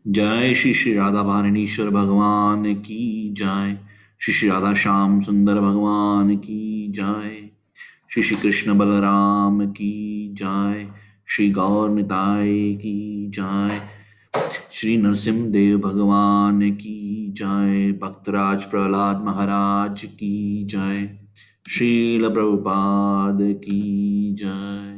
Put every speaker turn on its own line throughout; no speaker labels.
जय श्री श्री राधा भारणीश्वर भगवान की जय। श्री श्री राधा श्याम सुंदर भगवान की जय। श्री श्री कृष्ण बलराम की जय। श्री गौर निताय की जय। श्री नरसिंह देव भगवान की जय। भक्तराज प्रहलाद महाराज की जय। श्रील प्रभुपाद की जय।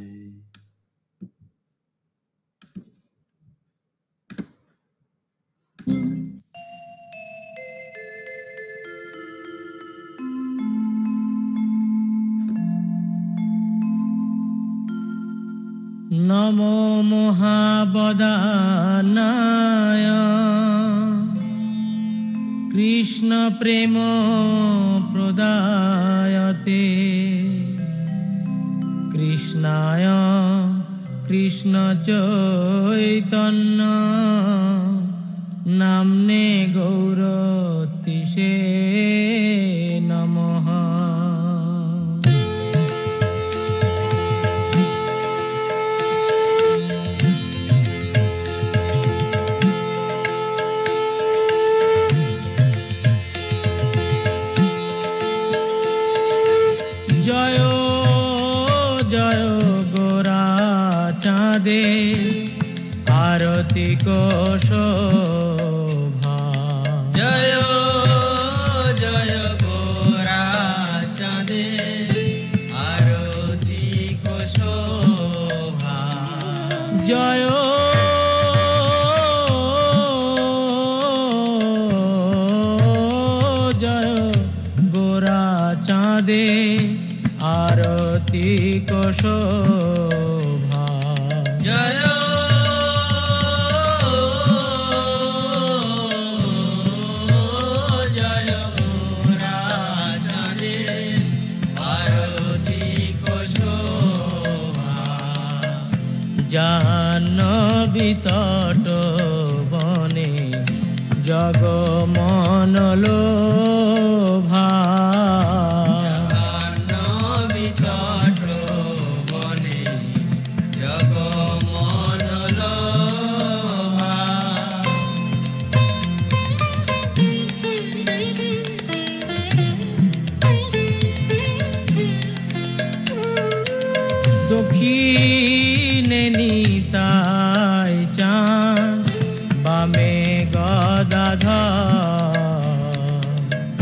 नमो महावदानाय कृष्ण प्रेम प्रदायते कृष्णाय कृष्ण चैतन्य नाम्ने गौरतिसे नमः। जय जय गोरा चाँदे आरती को शोभा।
जय जय गोरा चाँदे आरती को शोभा।
जय जय गोरा चाँदे आरती को शोभा।
जय जय गोरा चाँदे आरती को शोभा।
জাহ্নবী তট বনে জগমন লোভা।
জাহ্নবী তট বনে জগমন লোভা।
দক্ষিণে নিতাই চাঁদ বামে গদাধর।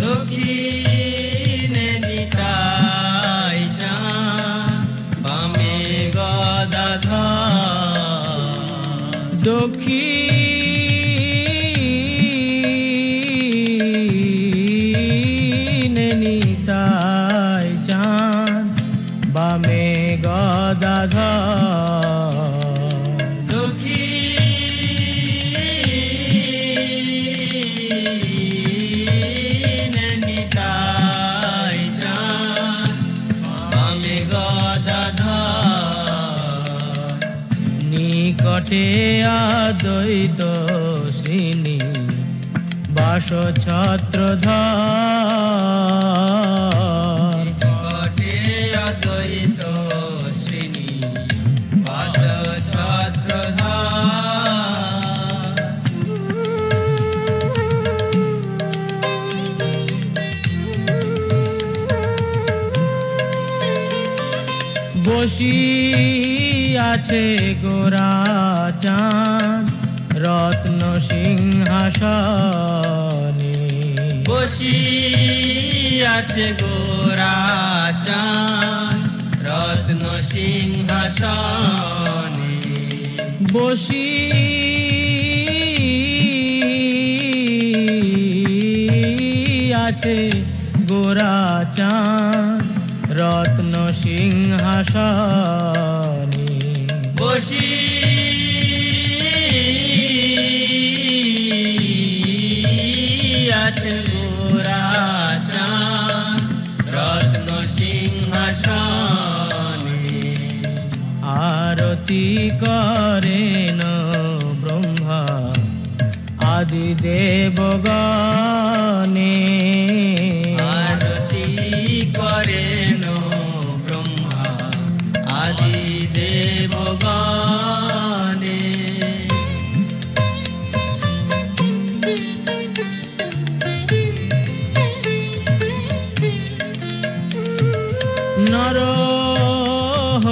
দক্ষিণে নিতাই চাঁদ বামে গদাধর।
দক্ষিণে নিতাই চাঁদ বামে গদাধর।
দক্ষিণে নিতাই চাঁদ বামে গদাধর।
নিকটে আদ্বৈত শ্রীনি বাস ছত্রধর।
নিকটে অদ্বৈত শ্রেণী বাস ছত্রধর।
বসি আছে গোরা চাঁদ রত্ন সিংহাসনে।
বসি আছে গোরা চাঁদ রত্ন সিংহাসনে।
বসি আছে গোরা চাঁদ রত্ন সিংহাসনে।
বসি আছে গোরা চাঁদ রত্ন সিংহাসনে।
আরতি করেন ব্রহ্মা আদি দেবগণে।
আরতি করেন ব্রহ্মা আদি দেবগণে।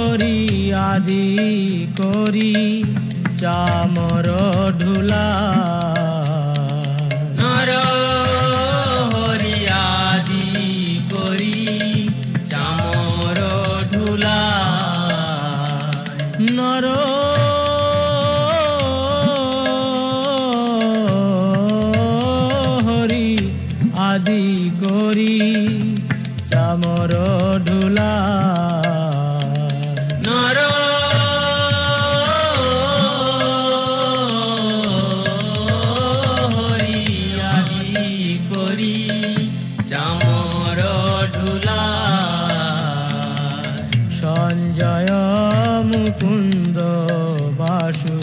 হরি আদি করি চামর ঢুলা
নর হরি আদি করি চামর ঢুলা
নর হরি আদি করি চামর ঢুলা
নর হরি আদি করি চামর ঢুলা
সঞ্জয় মুকুন্দ বাসু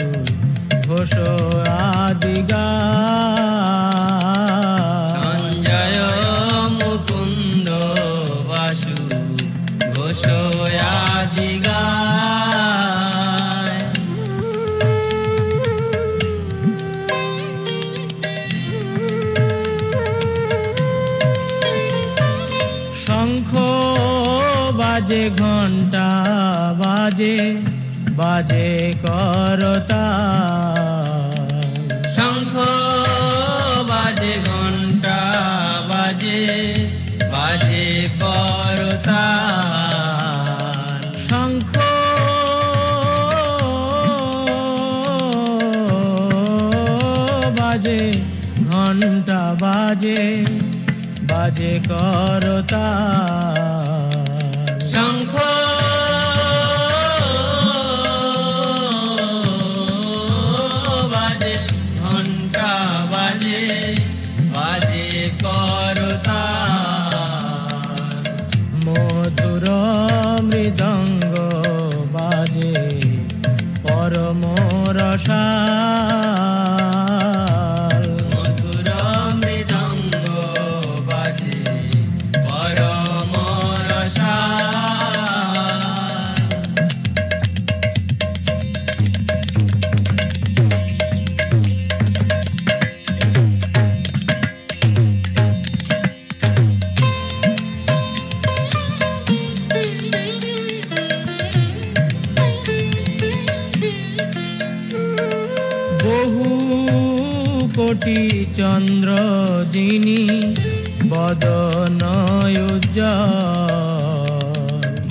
ঘোষ আদি গা
সঞ্জয় মুকুন্দ বাসু ঘোষ আদি গায়
শঙ্খ বাজে ঘণ্টা বাজে বাজে করতা
শঙ্খ বাজে ঘণ্টা বাজে বাজে করতাল
শঙ্খ বাজে ঘণ্টা বাজে বাজে করতা
শঙ্খ বাজে ঘণ্টা বাজে বাজে করতাল
মধুর মৃদঙ্গ বাজে পরম রসাল
মধুর মৃদঙ্গ বাজে পরম রসাল
বহু কোটি চন্দ্র যিনি বদন উজ্জ্বল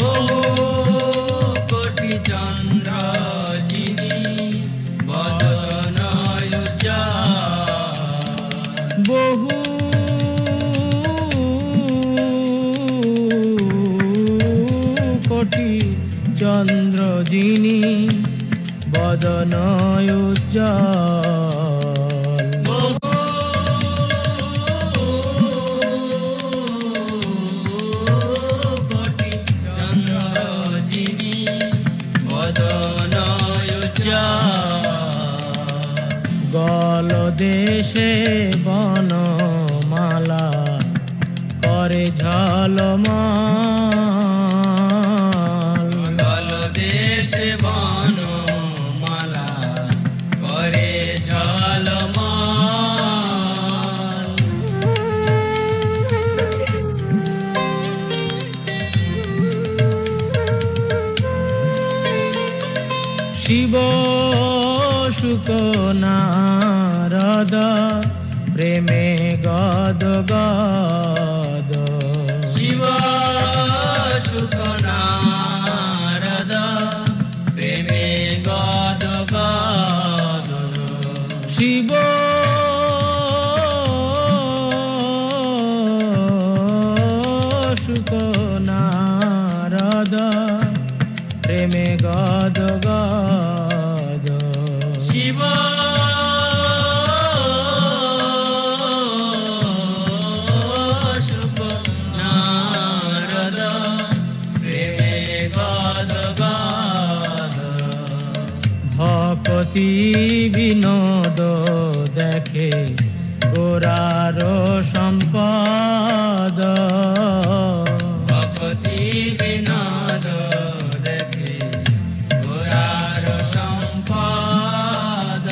বহু কোটি চন্দ্র যিনি বদন উজ্জ্বল
বহু কোটি চন্দ্র যিনি বদন উজ্জ্বল
কোটি চন্দ্র যিনি বদন উজ্জ্বল
গল দেশে বনমালা করে ঝলমল
গল দেশে বনমালা করে ঝলমল
শিব শুক নারদ প্রেমে গদ গদ
শিব সুখ নারদ প্রেমে গদ গদ
শিব শুক নারদ প্রেমে গদ গদ
শিব সুখ নারদ প্রেমে গদ গদ
ভকতি বিনোদ দেখে গোরার সম্পদ
ভক্তি বিনোদ দেখে গোরার সম্পদ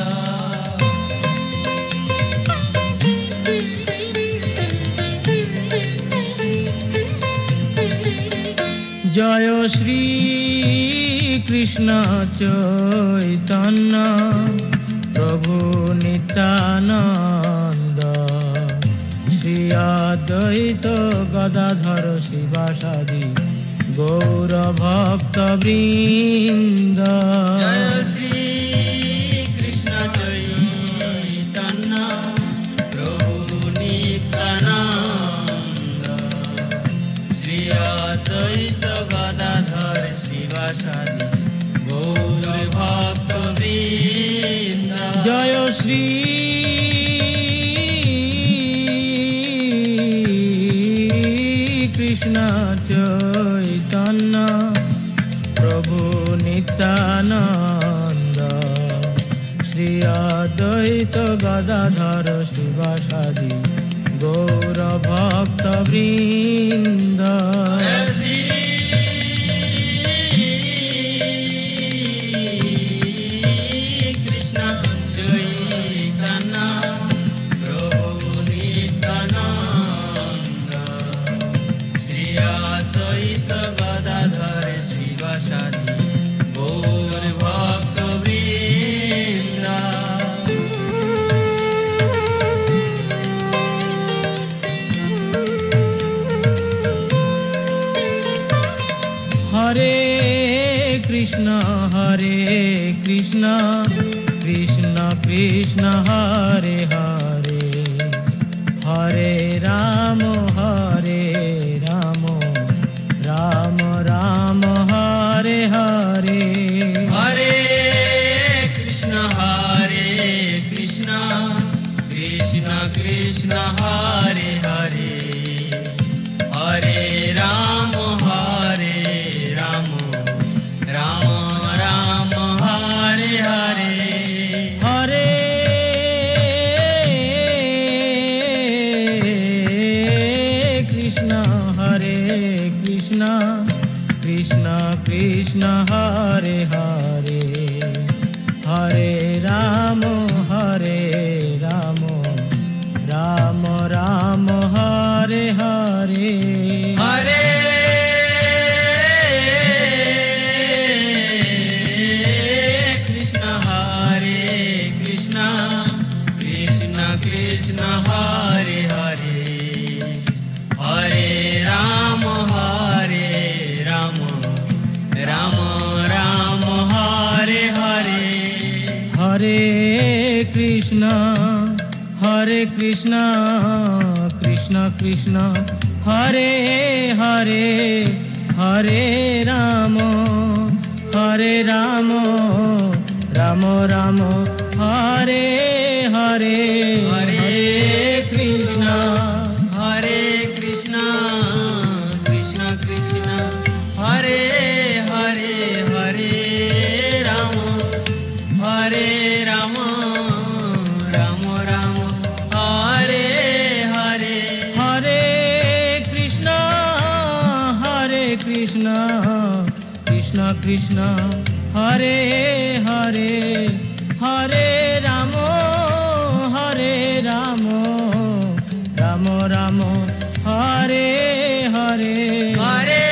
জয় শ্রী কৃষ্ণ চৈতন্য প্রভু নিত্যানন্দ শ্রী অদ্বৈত গদাধর শিবাসাদি গৌর ভক্ত বৃন্দ।
জয় শ্রী কৃষ্ণ চৈতন্য প্রভু নিত্যানন্দ শ্রী অদ্বৈত গদাধর শিবাসাদি গৌর ভক্ত বৃন্দ।
জয় শ্রী কৃষ্ণ চৈতন্য প্রভু নিত্যানন্দ শ্রী অদ্বৈত গদাধর শিবাসাদি গৌর ভক্ত বৃন্দ।
জয় শ্রী কৃষ্ণ চৈতন্য প্রভু নিত্যানন্দ শ্রী অদ্বৈত গদাধর শিবাসাদি গৌর ভক্ত বৃন্দ।
হরে কৃষ্ণ কৃষ্ণ কৃষ্ণ হরে হরে হরে রাম রাম রাম হরে হরে।
হরে কৃষ্ণ কৃষ্ণ কৃষ্ণ হরে হরে হরে রাম রাম রাম হরে হরে।
হরে কৃষ্ণ কৃষ্ণ কৃষ্ণ হরে হরে হরে রাম রাম রাম হরে হরে।
হরে কৃষ্ণ কৃষ্ণ কৃষ্ণ হরে হরে হরে রাম রাম রাম হরে হরে।
হরে কৃষ্ণ কৃষ্ণ কৃষ্ণ হরে হরে হরে রাম রাম রাম হরে হরে।
হরে কৃষ্ণ কৃষ্ণ কৃষ্ণ হরে হরে হরে রাম রাম রাম হরে হরে।
হরে কৃষ্ণ কৃষ্ণ কৃষ্ণ হরে হরে হরে রাম রাম রাম হরে হরে।
হরে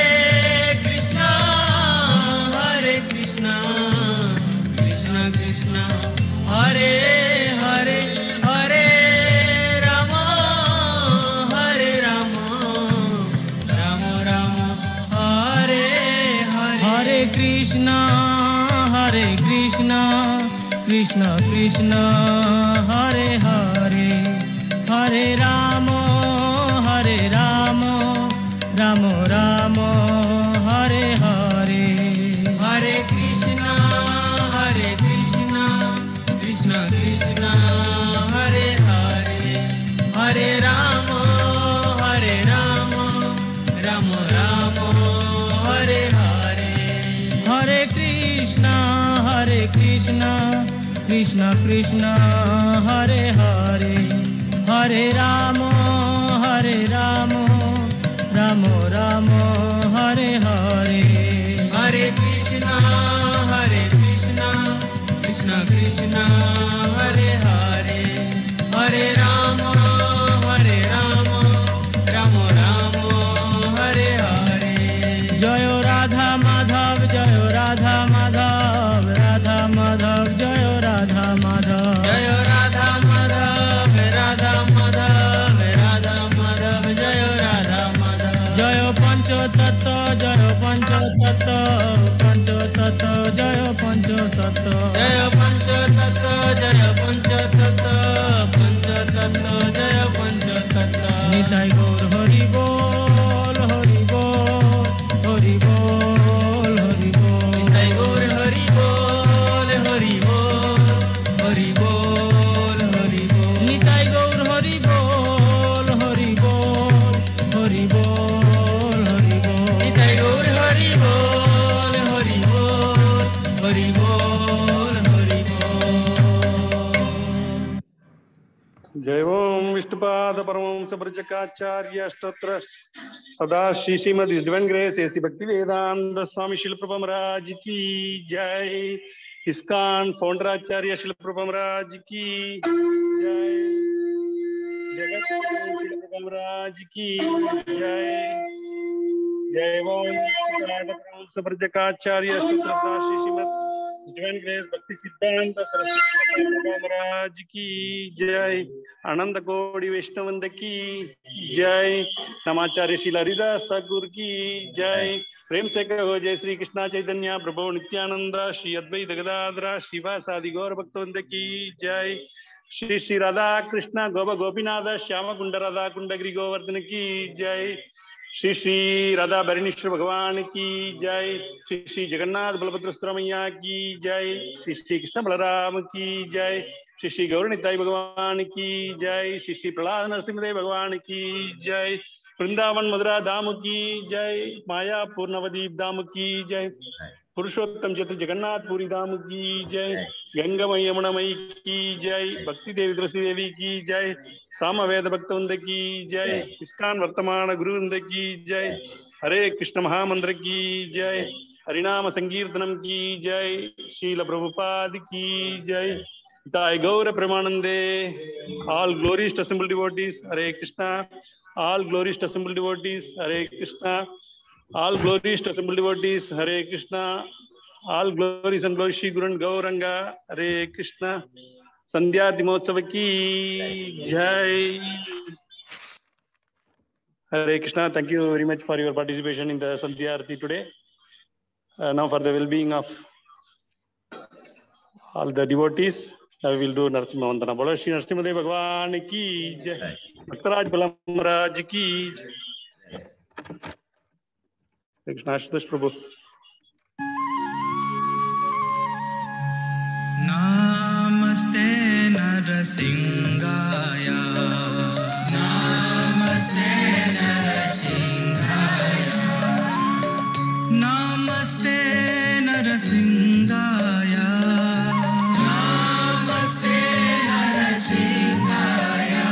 কৃষ্ণ কৃষ্ণ কৃষ্ণ হরে হরে হরে রাম রাম রাম হরে হরে।
হরে কৃষ্ণ কৃষ্ণ কৃষ্ণ হরে হরে হরে রাম রাম রাম হরে হরে।
হরে কৃষ্ণ কৃষ্ণ কৃষ্ণ হরে হরে হরে রাম রাম হরে হরে।
হরে কৃষ্ণ কৃষ্ণ কৃষ্ণ হরে হরে হরে রাম রাম হরে হরে।
হরে কৃষ্ণ কৃষ্ণ কৃষ্ণ হরে হরে হরে রাম রাম হরে হরে।
জয় রাধা মাধব জয় রাধা माधव राधा माधव जय राधा माधव
जय राधा माधव राधा माधव राधा माधव जय राधा माधव
जय पंचतत्व जय पंचतत्व पंचतत्व जय पंचतत्व
जय पंचतत्व जय पंचतत्व पंचतत्व जय पंचतत्व
निताई गौर हरि बोल हरि बोल हरि बोल हरि बोल
निताई गौर हरि बोल हरि बोल हरि बोल हरि बोल
निताई गौर हरि बोल हरि बोल हरि बोल हरि बोल
निताई गौर हरि बोल हरि बोल हरि बोल हरि बोल
जय ओम विष्णुपाद परमहंस प्रजकाचार्य अष्टोत्तर सदा Shri Srimad divine grace A C Bhaktivedanta स्वामी शिल प्रभु महाराज की जय। इस्कॉन फाउंडर आचार्य शिल प्रभु महाराज की जय। जगत गुरु शिल प्रभु महाराज की जय। जय ओम विष्णुपाद परमहंस प्रजकाचार्य अष्टोत्तर सदा श्री श्रीमद डिवाइन ग्रेस भक्ति सिद्धांत सरस्वती महाराज की जय। आनंद कोटि वैष्णवंद की जय। नमाचार्य श्री हरिदास ठाकुर की जय। प्रेम से कहो जय श्री कृष्णा चैतन्य प्रभु नित्यानंद श्री अद्वैत गदाधर श्रीवासादि गौर भक्तवृंद की जय। श्री श्री राधा कृष्ण गोप गोपीनाथ श्याम कुंड राधा कुंडगिरी गोवर्धन की जय। श्री श्री राधा भरणेश्वर भगवान की जय। श्री श्री जगन्नाथ बलभद्र सुब्रमण्य की जय। श्री श्री कृष्ण बलराम की जय। श्री श्री गौरनिताई भगवान की जय। श्री श्री प्रहलाद नरसिंहदेव भगवान की जय। वृंदावन मधुरा धाम की जय। मायापुर नवदीप धाम की जय। पुरुषोत्तम क्षेत्र जगन्नाथपुरी धाम की जय। गंगामयी यमुनामयी की जय। भक्ति देवी तुलसी देवी की जय। सामवेद भक्तवृंद की जय। इस्कॉन वर्तमान गुरुवृंद की जय। हरे कृष्ण महामंत्र की जय। हरिनाम संकीर्तनम की जय। श्रील प्रभुपाद की जय। ताय गौर प्रेमानंदे। All glories to assembled devotees Hare Krishna. All glories to assembled devotees Hare Krishna. All glories to assembled devotees, Hare Krishna. All glories and glories Shri Guru and Gauranga, Hare Krishna. Sandhya Dimotsava ki jai. Hare Krishna. Thank you very much for your participation in the Sandhya Arati today. Now for the well-being of all the devotees, I will do Narasimha Vandana. Bolo Shri Narasimha Dev Bhagwan ki jai. Bhaktaraj Balam Maharaj ki jai. Krishna Ashutosh Prabhu.
Namaste Narasingaya. Namaste Narasingaya. Namaste Narasingaya. Namaste Narasingaya.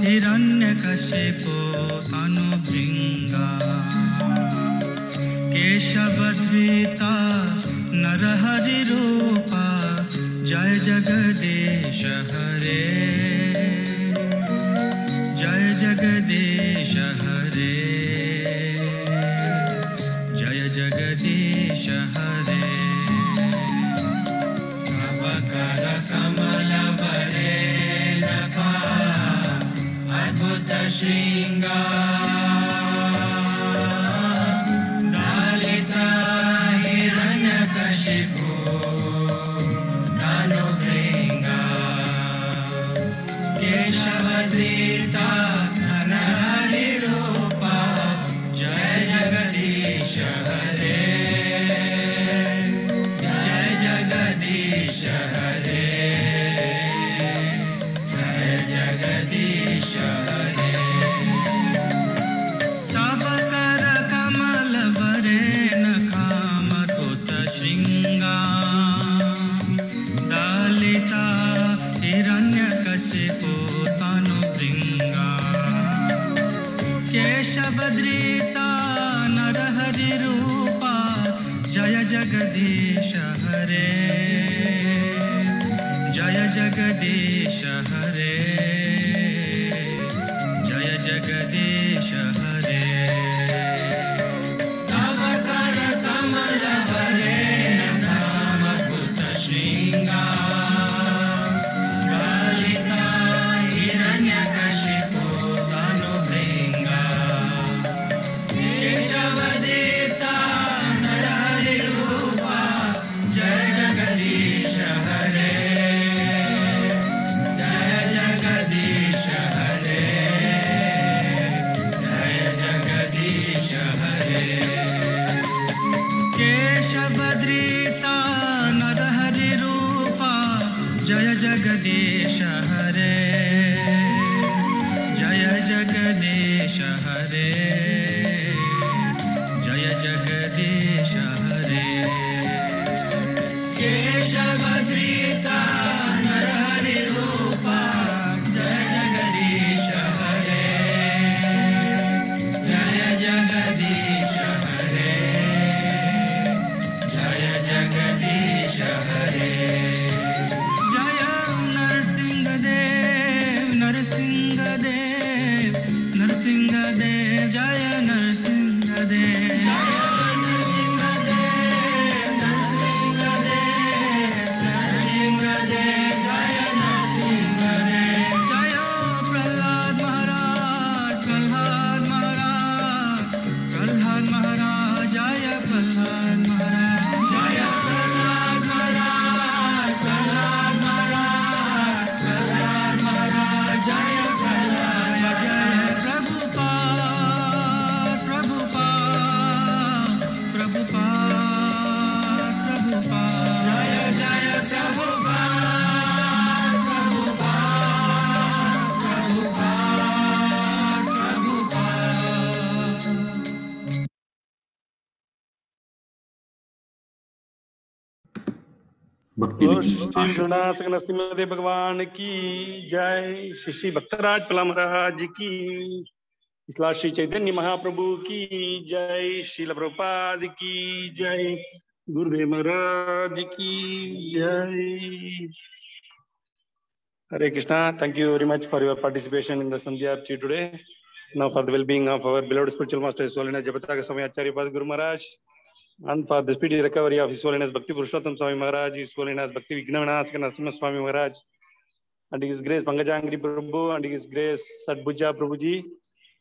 Hiranyakashipu tanubhinga Keshavadvi
Narahari रूपा जय जगदीश हरे जय जगदीश हरे जय जगदीश हरे तव कर कमल बरे नखा अद्भुत श्रृंगार दालिता हिरण्यकशिपु दानुभृंगा केशवधृता नरहरि रूपा जय जगदीश हरे जय जगदीश हरे जय जगदीश हरे तव कर कमल बरे नखामकुत श्रृंगार दलिता हिरण्यकशिपु तनुभृंगा केशवधृता नरहरि रूपा जय जगदीश हरे जय जगदीश हरे जय जगदीश हरे तव कर कमल बरे नखामकुत श्रृंगार दलिता हिरण्यकशिपु तनुभृंगा केशवधृता नरहरि रूपा जय जगदीश हरे जय जगदीश हरे जय जगदीश हरे केशवधृता नरहरि रूपा जय जगदीश हरे जय जगदीश हरे जय जगदीश हरे केशवधृता नरहरि रूपा जय जगदीश हरे जय जगदीश हरे जय जगदीश हरे जय नरसिंहदेव नरसिंहदेव नरसिंहदेव जय नरसिंहदेव जय नरसिंहदेव नरसिंहदेव नरसिंहदेव जय नरसिंहदेव जय प्रहलाद महाराज प्रहलाद महाराज प्रहलाद महाराज जय प्रहलाद महाराज जय प्रहलाद महाराज प्रहलाद महाराज प्रहलाद महाराज जय प्रहलाद जय प्रभुपाद प्रभुपाद प्रभुपाद प्रभुपाद जय जय प्रभुपाद प्रभुपाद प्रभुपाद प्रभुपाद
भक्ति
बोलो
विज्ञान
श्री गुरुनानक नरसिंहदेव भगवान की जय श्री श्री भक्तराज पला महाराज की इस्ला श्री चैतन्य महाप्रभु की जय श्रील प्रभुपाद की जय गुरुदेव महाराज की जय Hare Krishna. Thank you very much for your participation in the Sandhya Arati today. Now for the well-being of our beloved spiritual master, His Holiness Jabataga Swami Acharya Pad Guru Maharaj, and for the speedy recovery of His Holiness Bhakti Purushottam Swami Maharaj, His Holiness Bhakti Vignanasaka Narasimha Swami Maharaj, and His Grace Pangajangri Prabhu, and His Grace Sadbhuja Prabhuji,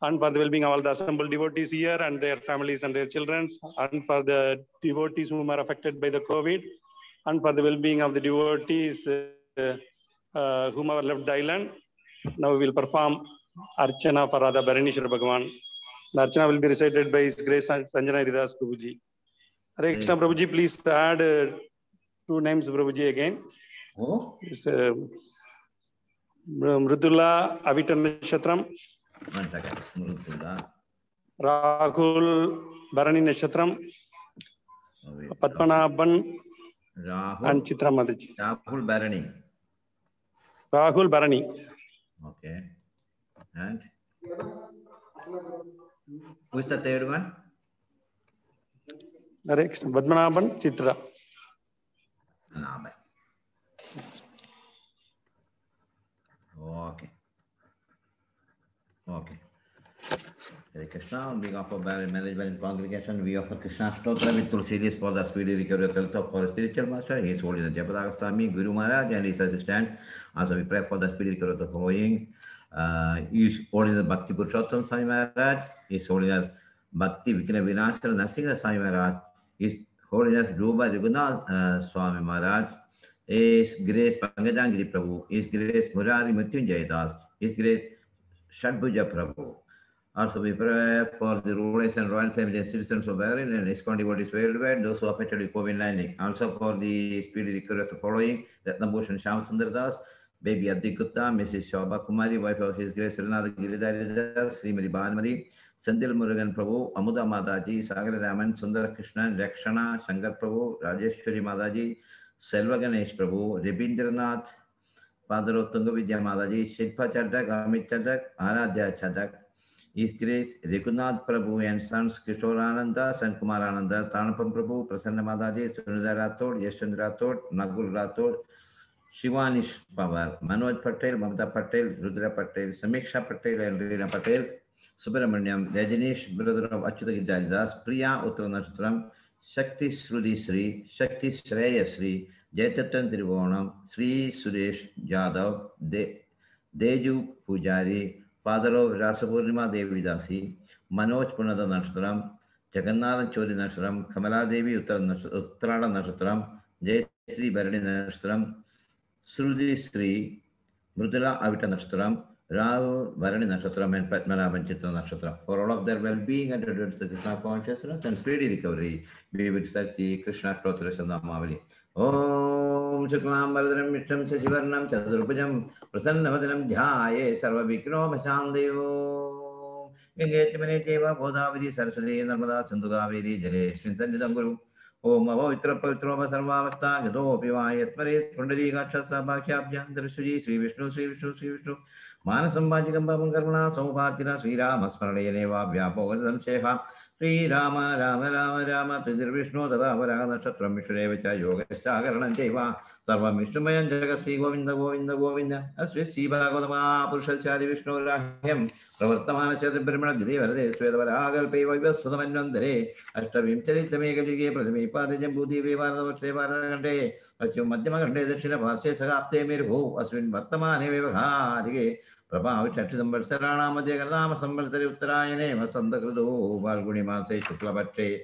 and for the well-being of all the assembled devotees here and their families and their children, and for the devotees whom are affected by the COVID, and for the well-being of the devotees whom are left the island. Now we will perform Archana for Radha Bharanishwara Bhagavan. The Archana will be recited by His Grace Ranjana Haridas Prabhuji. Hare Krishna Prabhuji, please add two names Prabhuji again.
Oh,
It's Mridula Avita Nashatram,
one second. Murutula.
Rahul Bharani Nashatram, Padmanabhan
Rahul.
and Chitra Mataji.
Rahul Bharani.
Rahul Bharani.
Okay. And who's the third one?
Hare Krishna. Padmanabhan Chitra.
Panabai. Okay. Okay. Hare Krishna, on behalf of Barry Management Congregation, we offer Krishna Stotra with Tulsi leaves for the speedy recovery of health of our spiritual master, His Holiness Jayapataka Swami, Guru Maharaj, and his assistant. Also, we pray for the speedy recovery of the following: His Holiness Bhakti Purushottam Swami Maharaj, His Holiness Bhakti Vikna Vinashara Narasimha Swami Maharaj, His Holiness Rupa Raghunath Swami Maharaj, His Grace Pangajangiri Prabhu, His Grace Murari Mrityunjay Das, His Grace Shadbhuja Prabhu. Also, we pray for the rulers and royal family and citizens of Bahrain and ISKCON devotees worldwide, those who are affected with COVID-19. Also, for the speedy recovery of the following: Ratnabhushan Shyam Sundar Das, Baby Addi Gupta, Mrs. Shobha Kumari, wife of His Grace Srinath Giridhari Das, Srimati Bhanmati, Sandil Murugan Prabhu, Amuda Mataji, Sagar Raman, Sundar Krishnan, Rakshana, Shankar Prabhu, Rajeshwari Mataji, Selva Ganesh Prabhu, Rabindranath, Father of Tunga Vidya Mataji, Shilpa Chadak, Amit Chadak, Aradhya Chadak, His Grace Raghunath Prabhu and sons Kishorananda, San Kumar Ananda, Tanapam Prabhu, Prasanna Mataji, Sunudar Rathod, Yashchandra Rathod, Nagul Rathod, Shivanish Pawar, Manoj Patel, Mamata Patel, Rudra Patel, Samiksha Patel, and Rina Patel, Subramaniam, Rajanish, brother of Achyuta Gidajas, Priya Uttanashram, Shakti Srudi Sri, Shakti Shreya Sri, Jayatatan Trivonam, Sri Suresh Jadhav, Deju Pujari, father of Rasapurnima Devi Dasi, Manoj Punada Nashtaram, Jagannath Chori Nashtaram, Kamala Devi Uttarada Nashtaram, Jay Sri Bharani Nashtaram, Srudi Sri, Mrudula Avita Nashtaram, Rahu Bharani Nashtaram, and Padmanabhan Chitra Nashtaram. For all of their well-being and adherence to Krishna consciousness and speedy recovery, we would see Krishna Klotrasana Mavali. Om Shuklam Bharadram Mishram Sasivarnam Chadurupajam Prasannavadhanam Dhyaye Sarva Vikromashandevo Gangetimane Deva Godavari Saraswati Narmada Sindhu Kaveri Jaleshwin Sannidham Guru Om Avavitra Pavitrova Sarvavastha Gadopi Vayasmare Pundari Gachasa Bhakyabhyam Darasuji Sri Vishnu Sri Vishnu Sri Vishnu Manasambhajigamba Mangarana Saupakira Sri Rama Smaraneva Vyapogadam Sheha Sri Rama Rama Rama Rama Tidir Vishnu Tada Varagana Shatram Vishrevacha Yoga Sagaranam Deva Sarva Vishnumayan Jaga Sri Govinda Govinda Govinda Asri Sri Bhagavama Purushachari Vishnu Rahim Pravartamana Chadra Brahmana Deva Svedavaragal Peva Sudamandare Ashtavim Charitamega Jige Pradami Padajam Budi Vivara Sevaragande Asyu Madhyamagande Dashina Bhase Sagapte Mirhu Aswin Vartamane Vivahadike Prabhavi Chatridambar Sarana Madhyagalama Sambartari Uttarayane Vasanta Krudu Valguni Mase Shuklavache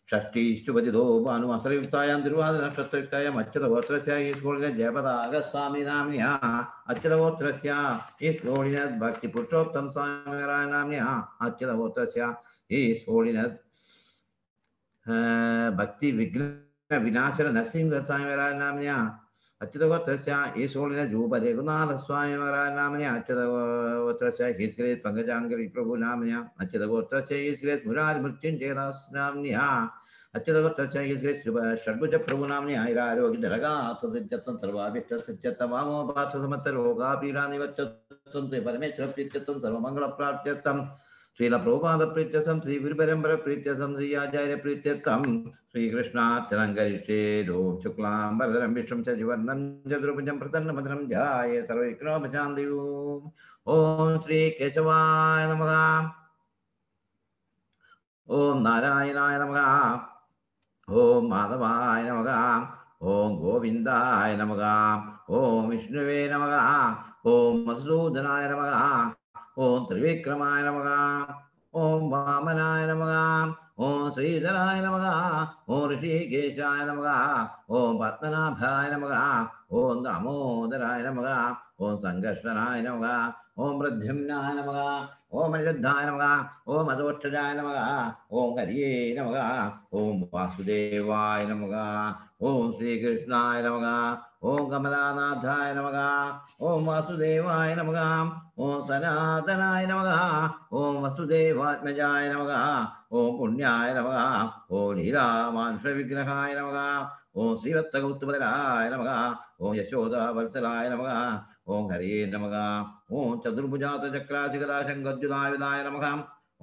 Shakti Shubadido Banu Masari Uttayan Diruvada Nashtaritaya Achara Votrasya is Holiness Jayapataka Swami Namnya Achara Votrasya is Holiness Bhakti Purushottam Swami Namnya Achara Votrasya is Holiness Bhakti Vigna Vinashara Narasimha Swami Namnya Achitavotrasya is Holiness Rupa Raghunath Swami Namanya Achitavotrasya His Grace Pangajangiri Prabhu Namanya Achitavotrasya His Grace Murari Mrityunjay Das Namnya Achitavotrasya His Grace Shadbhuja Prabhu Namanya Ira Rogi Daraga Tadijatan Sarva Vishta Satyatavamo Bhatsa Samataroga Pirani Vachatam Se Parameshra Prityatam Sarva Mangala Pratyatam Srila Prabhupada Prityatam Sri Virparambara Prityatam Sri Ajaya Prityatam Sri Krishna Tirangari Do Shuklam Bharadram Vishram Sajivarnam Jadrupajam Prasannamadram Jaya Sarvikromashandevu Om Sri Keshavaya Namaha Om Narayanaya Namaha Om Madhavaya Namaha Om Govindaya Namaha Om Vishnave Namaha Om Madhusudanaya Namaha Om Trivikramaya Namaha Om Vamanaya Namaha Om Sridharaya Namaha Om Rishikeshaya Namaha Om Patmanabhaya Namaha Om Damodaraya Namaha Om Sangashanaya Namaha Om Pradhyamnaya Namaha Om Aniruddhaya Namaha Om Advottajaya Namaha Om Hariye Namaha Om Vasudevaya Namaha Om Sri Krishnaya Namaha Om Kamalanadhaya Namaha Om Vasudevaya Namaha Om Sanatanaya Namaha Om Vasudevatmajaya Namaha Om Punyaya Namaha Om Niramansha Vigrahaya Namaha Om Srivattagauttabhadaraya Namaha Om Yashoda Valsalaya Namaha Om Hare Namaha Om Chadurbhujata Chakrasigadashangadjunayudaya Namaha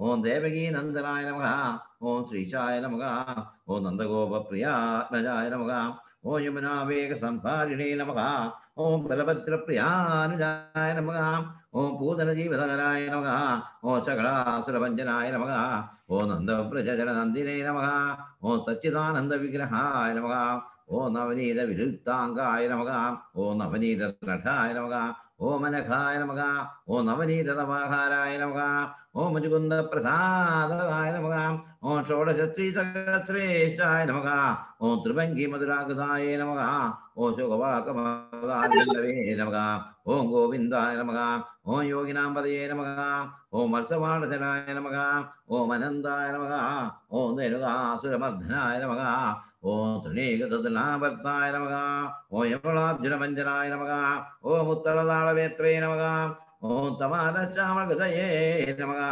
ഓം ദേവകീ നന്ദനായ നമഃ. ഓം ശ്രീശായ നമഃ. ഓം നന്ദഗോപപ്രിയാത്മജായ നമഃ. ഓം യമുനാവേഗ സംഹാരിണേ നമഃ. ഓം ബലഭദ്രപ്രിയാനുജായ നമഃ. ഓം പൂതനജീവധരായ നമഃ. ഓം ശകളാസുരഭഞ്ജനായ നമഃ. ഓം നന്ദവ്രജനന്ദിനേ നമഃ. ഓം സച്ചിദാനന്ദവിഗ്രഹായ നമഃ. ഓം നവനീത വിരുത്താംഗായ നമഃ. ഓം നവനീത നടായ നമഃ. ഓം അനഘായ നമഃ. ഓം നവനീത തവാഹാരായ നമഃ. ഓം മുചുകുന്ദ പ്രസാദായ നമഃ. ഓം ഷോഡശശ്രീ സഹസ്രേശായ നമഃ. ഓം ത്രിഭംഗി മധുരാഗതായ നമഃ. ഓം ശോകവാകമേ നമഃ. ഓം ഗോവിന്ദായ നമഃ. ഓം യോഗിനാംപതയേ നമഃ. ഓം വത്സവാടചനായ നമഃ. ഓം അനന്തായ നമഃ. ഓം ധനുകാസുരമർദ്ദനായ നമഃ. ഓം തൃണീകൃതനാഭർത്തായ നമഃ. ഓം യമളാബ്ജുനഭഞ്ജനായ നമഃ. ഓം ഉത്തളതാളവേത്രേ നമഃ. ഓം തമാലശ്യാമഗതയേ നമഃ.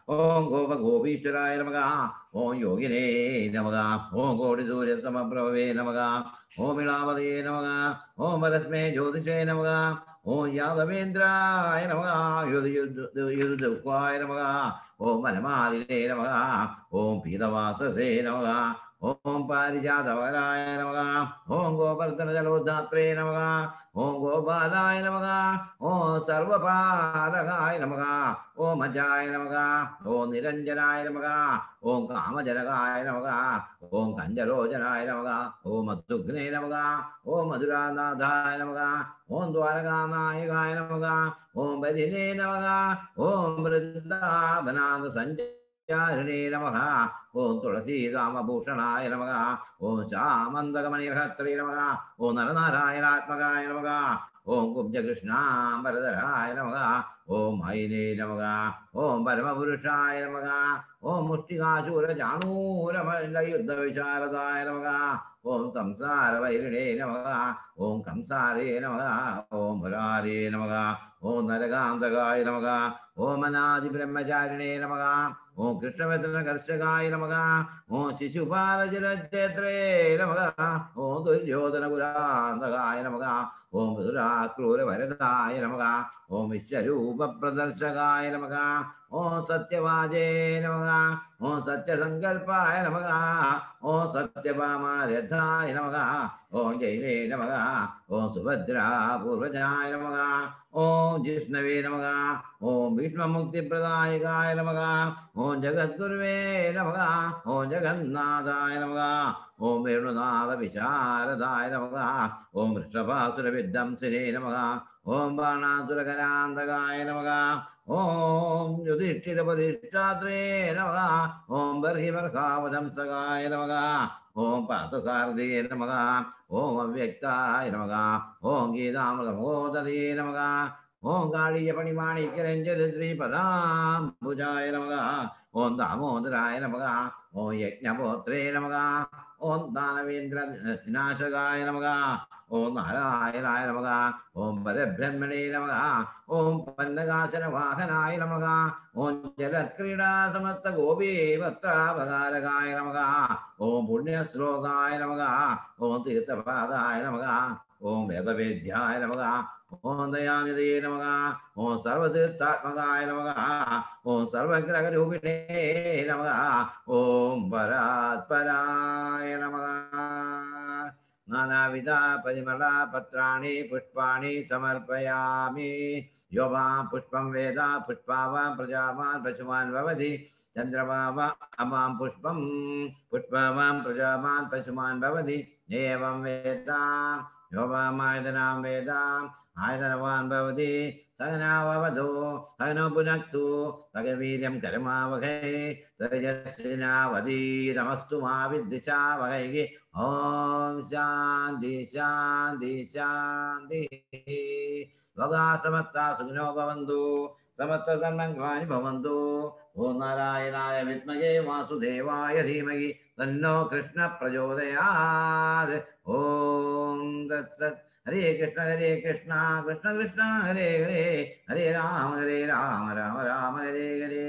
ഓം ഗോപഗോപീശ്വരായ നമഃ. ഓം യോഗിനേ നമഃ. ഓം കോടിസൂര്യസമപ്രഭവേ നമഃ. ഓം ഇളാവതയേ നമഃ. ഓം പരസ്മേ ജ്യോതിഷേ നമഃ. ഓം യാദവേന്ദ്രായ നമഃ. യുദ്ധുഃഖായ നമഃ. ഓം വനമാലിനേ നമഃ. ഓം പീതവാസസേ നമഃ. ഓം പാരിജാതവരായ നമഃ. ഓം ഗോവർദ്ധനജലോദ്ധാത്രേ നമഃ. ഓം ഗോപാലായ നമഃ. ഓം സർവപാലകായ നമഃ. ഓം അജായ നമഃ. ഓം നിരഞ്ജനായ നമഃ. ഓം കാമജനകായ നമഃ. ഓം കഞ്ചലോചനായ നമഃ. ഓം മധുഘ്നേ നമഃ. ഓം മധുരാനാഥായ നമഃ. ഓം ദ്വാരകാനായകായ നമഃ. ഓം ബലിനേ നമഃ. ഓം വൃന്ദാവനാഥ സഞ്ജാരിണേ നമഃ. ഓം തുളസീരാമഭൂഷണായ നമഃ. ഓം ചാമന്തകമണിഹത്രേ നമഃ. ഓം നരനാരായണാത്മകായ നമഃ. ഓം കുബ്ജകൃഷ്ണാംബരധരായ നമഃ. ഓം മൈനേ നമഃ. ഓം പരമപുരുഷായ നമഃ. ഓം മുഷ്ടികാശൂരചാണൂരമല്ലയുദ്ധവിശാരദായ നമഃ. ഓം സംസാരവൈരിണേ നമഃ. ഓം കംസാരേ നമഃ. ഓം മുരാരേ നമഃ. ഓം നരകാന്തകായ നമഃ. ഓം അനാദിബ്രഹ്മചാരിണേ നമഃ. ഓം കൃഷ്ണവചനകർഷകായ നമഃ. ഓം ശിശുപാലജലക്ഷേത്രേ നമഃ. ഓം ദുര്യോധനകുലാന്തകായ നമഃ. ഓം മധുരാക്രൂരവരദായ നമഃ. ഓം വിശ്വരൂപപ്രദർശകായ നമഃ. ഓം സത്യവാജേ നമഃ. ഓം സത്യസങ്കൽപ്പായ നമഃ. ഓം സത്യഭാമാരഥായ നമഃ. ഓം ജൈനേ നമഃ. ഓം സുഭദ്രാപൂർവജായ നമഃ. ഓം ജിഷ്ണവേ നമഃ. ഓം ഭീഷ്മമുക്തിപ്രദായകായ നമഃ. ഓം ജഗദ്ഗുരുവേ നമഃ. ഓം ജഗന്നാഥായ നമഃ. ഓം വേണുനാഥ വിശാരദായ നമഃ. ഓം വൃഷഭാസുരവിധ്വംസിനേ നമഃ. ഓം ബാണാസുരകരാന്തകായ നമഃ. ഓം യുധിഷ്ഠിരപതിഷ്ഠാത്രേ നമഃ. ഓം ബർഹിമർഹാവധംസകായ നമഃ. ഓം പാർത്ഥസാരഥേ നമഃ. ഓം അവ്യക്തായ നമഃ. ഓം ഗീതാമൃതമോദരേ നമഃ. ഓം കാളീയപണിമാണിക്യരഞ്ജന ശ്രീപദാംബുജായ നമഃ. ഓം ദാമോദരായ നമഃ. ഓം യജ്ഞപോത്രേ നമഃ. ഓം ദാനവേന്ദ്ര വിനാശകായ നമഃ. ഓം നാരായണായ നമഃ. ഓം പരബ്രഹ്മണേ നമഃ. ഓം പന്നകാശനവാഹനായ നമഃ. ഓം ജലക്രീഡാസമസ്ത ഗോപീവസ്ത്രാപകാരകായ നമഃ. ഓം പുണ്യശ്ലോകായ നമഃ. ഓം തീർത്ഥപാദായ നമഃ. ഓം വേദവേദ്യായ നമഃ. ഓം ദയാനിധേ നമഃ. ഓം സർവതീർത്ഥാത്മകായ നമഃ. ഓം സർവഗ്രഹരൂപിണേ നമഃ. ഓം പരാത്പരായ നമഃ. നാനാവിധ പരിമള പത്രാണി പുഷ്പാണി സമർപ്പയാമി. യോവാം പുഷ്പം വേദ പുഷ്പാവാൻ പ്രജാവാൻ പശുമാൻ ഭവതി. ചന്ദ്രമാവ അമാം പുഷ്പം പുഷ്പവാൻ പ്രജാവാൻ പശുമാൻ ഭവതി. ഏവം വേദ യോവാമായതനാം വേദ ആയതനവാൻ ഭവതി. സഹനാവവധു സഹനോ പുനക്തു സഹവീര്യം കരമാവഹൈ. തേജസ്വിനാവതീതമസ്തു മാ വിദ്വിഷാവഹൈ. ഓം ശാന്തി ശാന്തി ശാന്തി. ലോകാ സമസ്താ സുഖിനോ ഭവന്തു. സമസ്ത സന്മംഗളാനി ഭവന്തു. ഓം നാരായണായ വിദ്മഹേ വാസുദേവായ ധീമഹി തന്നോ കൃഷ്ണ പ്രചോദയാത്. ഓം തത്സത്. ഹരേ കൃഷ്ണ കൃഷ്ണ കൃഷ്ണ ഹരേ ഹരേ. ഹരേ രാമ രാമ രാമ ഹരേ ഹരേ.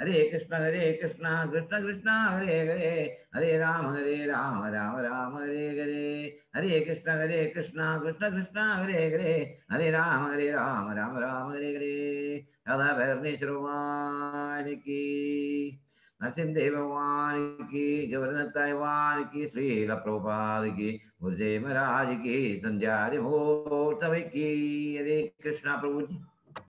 Hare Krishna Krishna Krishna Hare Hare Hare Ram Ram Ram Hare Hare Hare Krishna Krishna Krishna Hare Hare Hare Ram Ram Hare Hare Radha Parmeshwar Bhagwan ki Narasimha Bhagwan ki Govardhan Bhagwan ki Srila Prabhupada ki Gurudev Maharaj ki Sandhya Muhurta ki Hare Krishna Prabhuji